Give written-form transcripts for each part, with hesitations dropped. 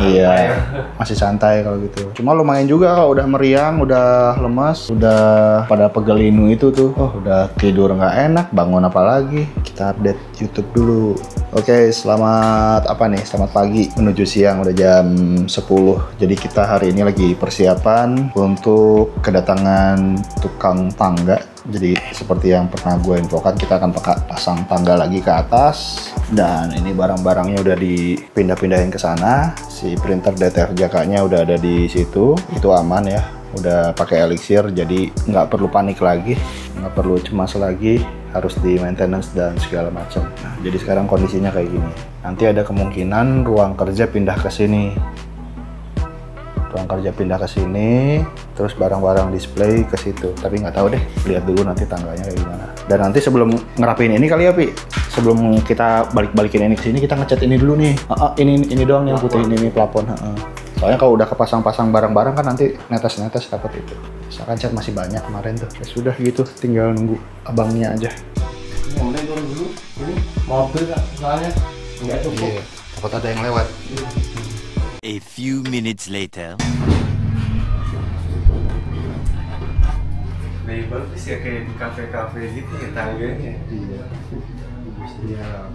Iya, masih santai kalau gitu. Cuma lumayan juga kalau udah meriang, udah lemas, udah pada pegel linu itu tuh. Oh, udah tidur nggak enak, bangun apa lagi? Kita update YouTube dulu. Oke, selamat Selamat pagi menuju siang, udah jam 10. Jadi kita hari ini lagi persiapan untuk kedatangan tukang tangga. Jadi seperti yang pernah gue infokan, kita akan pasang tangga lagi ke atas. Dan ini barang-barangnya udah dipindah-pindahin ke sana. Si printer DTF Jaka-nya udah ada di situ. Itu aman ya. Udah pakai elixir, jadi nggak perlu panik lagi, nggak perlu cemas lagi harus di maintenance dan segala macam. Nah, jadi sekarang kondisinya kayak gini. Nanti ada kemungkinan ruang kerja pindah ke sini. Ruang kerja pindah ke sini, terus barang-barang display ke situ. Tapi nggak tahu deh, lihat dulu nanti tangganya kayak gimana. Dan nanti sebelum ngerapin ini kali ya, Pi, sebelum kita balikin ini ke sini, kita ngecat ini dulu nih. Ini doang yang putih, ini plafon. Soalnya kalau udah kepasang-pasang barang-barang kan nanti netes-netes dapat itu. Misalkan cat masih banyak kemarin tuh. Ya sudah gitu, tinggal nunggu abangnya aja. Mulai dulu, ini mobil soalnya nggak cukup. Iya, takut ada yang lewat. A few minutes later. Nah, bagus ya kayak di kafe-kafe gitu ya tangganya. Iya. Industrial.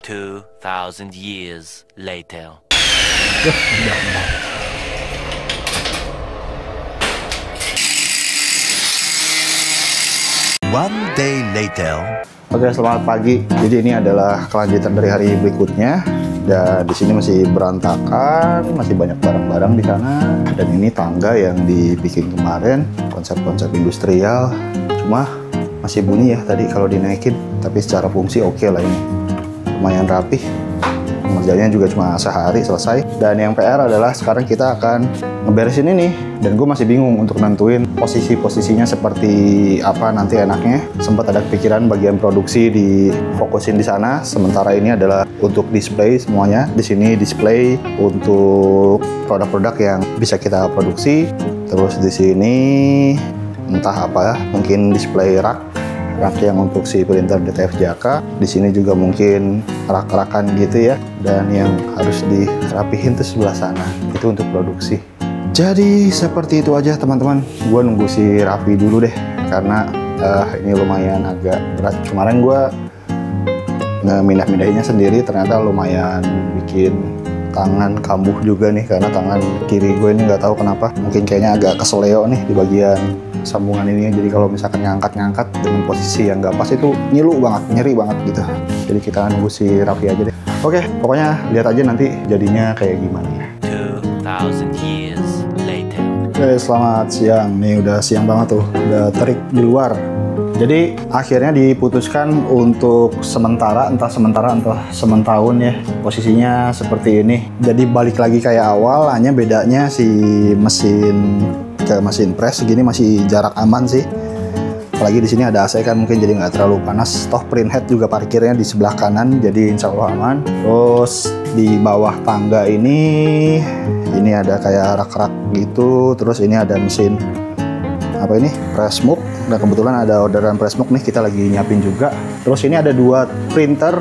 2,000 years later. One day later. Oke, selamat pagi. Jadi ini adalah kelanjutan dari hari berikutnya. Dan di sini masih berantakan, masih banyak barang-barang di sana. Dan ini tangga yang dibikin kemarin, konsep-konsep industrial. Cuma masih bunyi ya tadi kalau dinaikin. Tapi secara fungsi oke lah ini. Lumayan rapih. Pengerjaannya juga cuma sehari selesai. Dan yang PR adalah sekarang kita akan ngeberesin ini. Dan gue masih bingung untuk nentuin posisi-posisinya seperti apa nanti enaknya. Sempat ada kepikiran bagian produksi difokusin di sana. Sementara ini adalah untuk display semuanya. Di sini display untuk produk-produk yang bisa kita produksi. Terus di sini entah apa ya, mungkin display rak yang untuk si printer DTF Jaka. Di sini juga mungkin rak-rakan gitu ya. Dan yang harus dirapihin tuh sebelah sana. Itu untuk produksi. Jadi seperti itu aja teman-teman. Gue nunggu si Raffi dulu deh. Karena ini lumayan agak berat. Kemarin gue mindah-mindahinnya sendiri. Ternyata lumayan bikin tangan kambuh juga nih. Karena tangan kiri gue ini nggak tahu kenapa. Mungkin kayaknya agak keseleo nih di bagian sambungan ini. Jadi kalau misalkan ngangkat-ngangkat dengan posisi yang nggak pas itu nyilu banget, nyeri banget gitu. Jadi kita nunggu si Raffi aja deh. Oke, pokoknya lihat aja nanti jadinya kayak gimana ya. 2,000 years later. Oke, selamat siang. Nih udah siang banget tuh, udah terik di luar. Jadi akhirnya diputuskan untuk sementara, entah sementahun ya, posisinya seperti ini. Jadi balik lagi kayak awal, hanya bedanya si mesin ke mesin press segini masih jarak aman sih. Apalagi di sini ada AC kan, mungkin jadi nggak terlalu panas. Toh print head juga parkirnya di sebelah kanan, jadi insya Allah aman. Terus di bawah tangga ini ada kayak rak-rak gitu. Terus ini ada mesin apa ini, press smoke. Dan kebetulan ada orderan press smoke nih, kita lagi nyiapin juga. Terus ini ada dua printer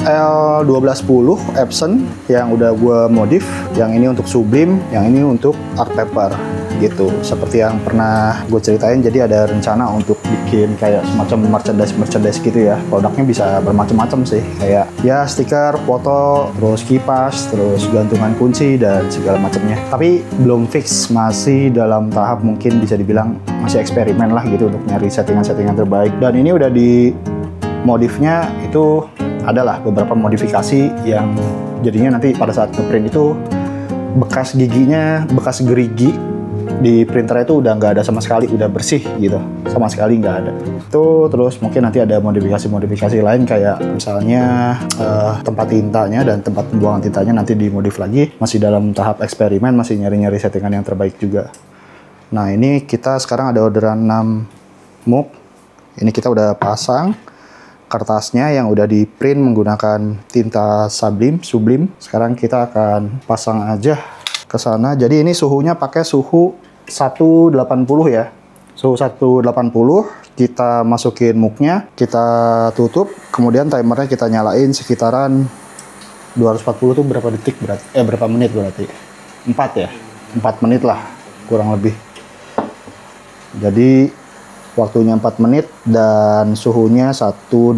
L1210 Epson yang udah gue modif. Yang ini untuk Sublime, yang ini untuk art paper gitu. Seperti yang pernah gue ceritain, jadi ada rencana untuk bikin kayak semacam merchandise gitu ya. Produknya bisa bermacam-macam sih, kayak ya stiker, foto, terus kipas, terus gantungan kunci dan segala macamnya. Tapi belum fix, masih dalam tahap mungkin bisa dibilang masih eksperimen lah gitu untuk nyari settingan-settingan terbaik. Dan ini udah di modifnya itu adalah beberapa modifikasi yang jadinya nanti pada saat ngeprint itu bekas giginya, bekas gerigi di printer itu udah nggak ada sama sekali, udah bersih gitu, sama sekali nggak ada. Itu terus mungkin nanti ada modifikasi lain kayak misalnya tempat tintanya dan tempat pembuangan tintanya nanti dimodif lagi. Masih dalam tahap eksperimen, masih nyari-nyari settingan yang terbaik juga. Nah ini kita sekarang ada orderan 6 mug. Ini kita udah pasang kertasnya yang udah di print menggunakan tinta Sublime. Sekarang kita akan pasang aja ke sana. Jadi ini suhunya pakai suhu 180 ya. Suhu 180, kita masukin muknya, kita tutup, kemudian timernya kita nyalain sekitaran 240 tuh berapa detik berarti? Berapa menit berarti? 4 ya? 4 menit lah, kurang lebih. Jadi waktunya 4 menit dan suhunya 180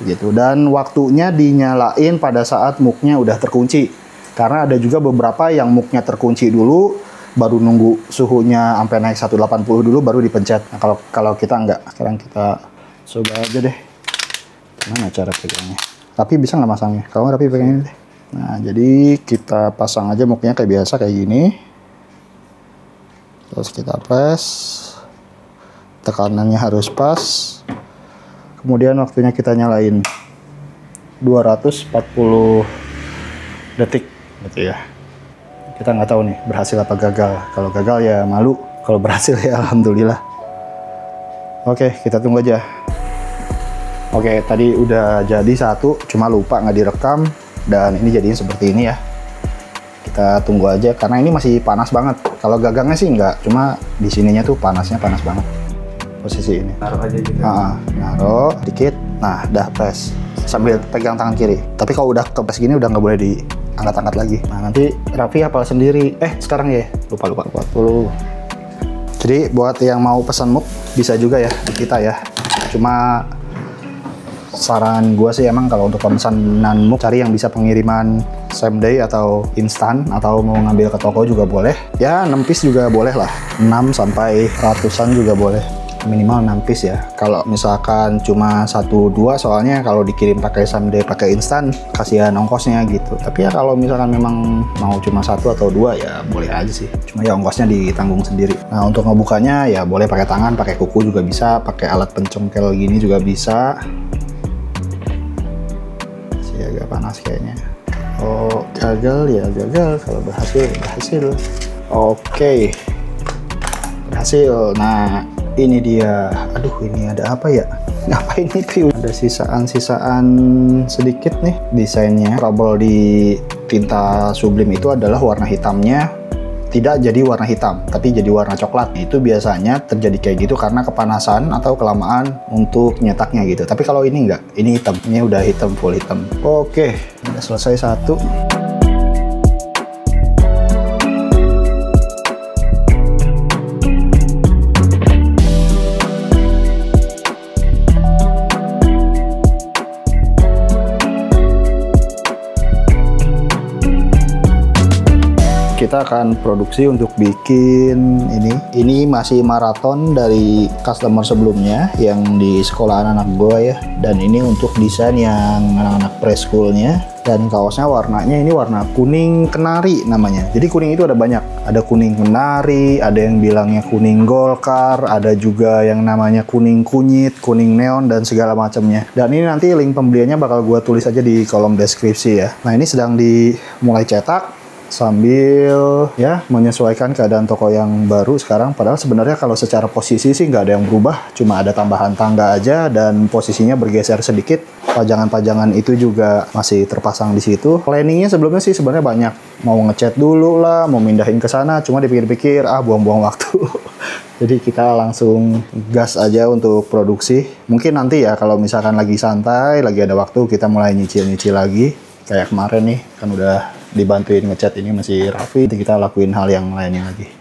gitu. Dan waktunya dinyalain pada saat muknya udah terkunci. Karena ada juga beberapa yang muknya terkunci dulu, baru nunggu suhunya sampai naik 180 dulu baru dipencet. Nah, kalau kita enggak, sekarang kita coba aja deh. Gimana cara pegangnya? Tapi bisa nggak masangnya? Kalau nggak, tapi pegangin deh. Nah, jadi kita pasang aja muknya kayak biasa kayak gini. Terus kita press. Tekanannya harus pas. Kemudian waktunya kita nyalain 240 detik gitu ya. Kita nggak tahu nih berhasil apa gagal. Kalau gagal ya malu, kalau berhasil ya alhamdulillah. Oke, kita tunggu aja. Oke, tadi udah jadi satu, cuma lupa nggak direkam, dan ini jadinya seperti ini ya. Kita tunggu aja karena ini masih panas banget. Kalau gagangnya sih nggak, cuma di sininya tuh panasnya panas banget. Posisi ini. Taruh aja gitu. Naruh dikit. Nah, dah press sambil pegang tangan kiri. Tapi kalau udah kepres gini udah nggak boleh diangkat-angkat lagi. Nah, nanti Raffi hafal sendiri. Sekarang ya, lupa 40. Jadi buat yang mau pesan muk bisa juga ya di kita ya. Cuma saran gue sih emang kalau untuk pemesanan muk cari yang bisa pengiriman same day atau instan, atau mau ngambil ke toko juga boleh. Ya 6 piece juga boleh lah. 6 sampai ratusan juga boleh. Minimal 6 piece ya. Kalau misalkan cuma 1-2, soalnya kalau dikirim pakai same day pakai instan kasihan ongkosnya gitu. Tapi ya kalau misalkan memang mau cuma 1 atau 2 ya boleh aja sih. Cuma ya ongkosnya ditanggung sendiri. Nah, untuk ngebukanya ya boleh pakai tangan, pakai kuku juga bisa, pakai alat pencongkel gini juga bisa. Masih agak panas kayaknya. Oh, gagal ya gagal, kalau berhasil berhasil. Oke, berhasil. Nah, ini dia. Aduh, ini ada apa ya? Apa ini tuh? Ada sisaan-sisaan sedikit nih. Desainnya trouble di tinta Sublime itu adalah warna hitamnya tidak jadi warna hitam, tapi jadi warna coklat. Itu biasanya terjadi kayak gitu karena kepanasan atau kelamaan untuk nyetaknya gitu. Tapi kalau ini enggak, ini hitam. Ini udah hitam, full hitam. Oke, udah selesai satu. Kita akan produksi untuk bikin ini. Ini masih maraton dari customer sebelumnya yang di sekolah anak-anak gue ya. Dan ini untuk desain yang anak-anak preschoolnya. Dan kaosnya warnanya ini warna kuning kenari namanya. Jadi kuning itu ada banyak. Ada kuning kenari, ada yang bilangnya kuning golkar, ada juga yang namanya kuning kunyit, kuning neon, dan segala macamnya. Dan ini nanti link pembeliannya bakal gue tulis aja di kolom deskripsi ya. Nah, ini sedang dimulai cetak sambil ya menyesuaikan keadaan toko yang baru sekarang. Padahal sebenarnya kalau secara posisi sih nggak ada yang berubah, cuma ada tambahan tangga aja dan posisinya bergeser sedikit. Pajangan-pajangan itu juga masih terpasang di situ. Planningnya sebelumnya sih sebenarnya banyak, mau ngecat dulu lah, mau mindahin ke sana, cuma dipikir-pikir buang-buang waktu. Jadi kita langsung gas aja untuk produksi. Mungkin nanti ya kalau misalkan lagi santai, lagi ada waktu, kita mulai nyicil-nyicil lagi. Kayak kemarin nih, kan udah dibantuin ngecat ini masih Raffi, kita lakuin hal yang lainnya lagi.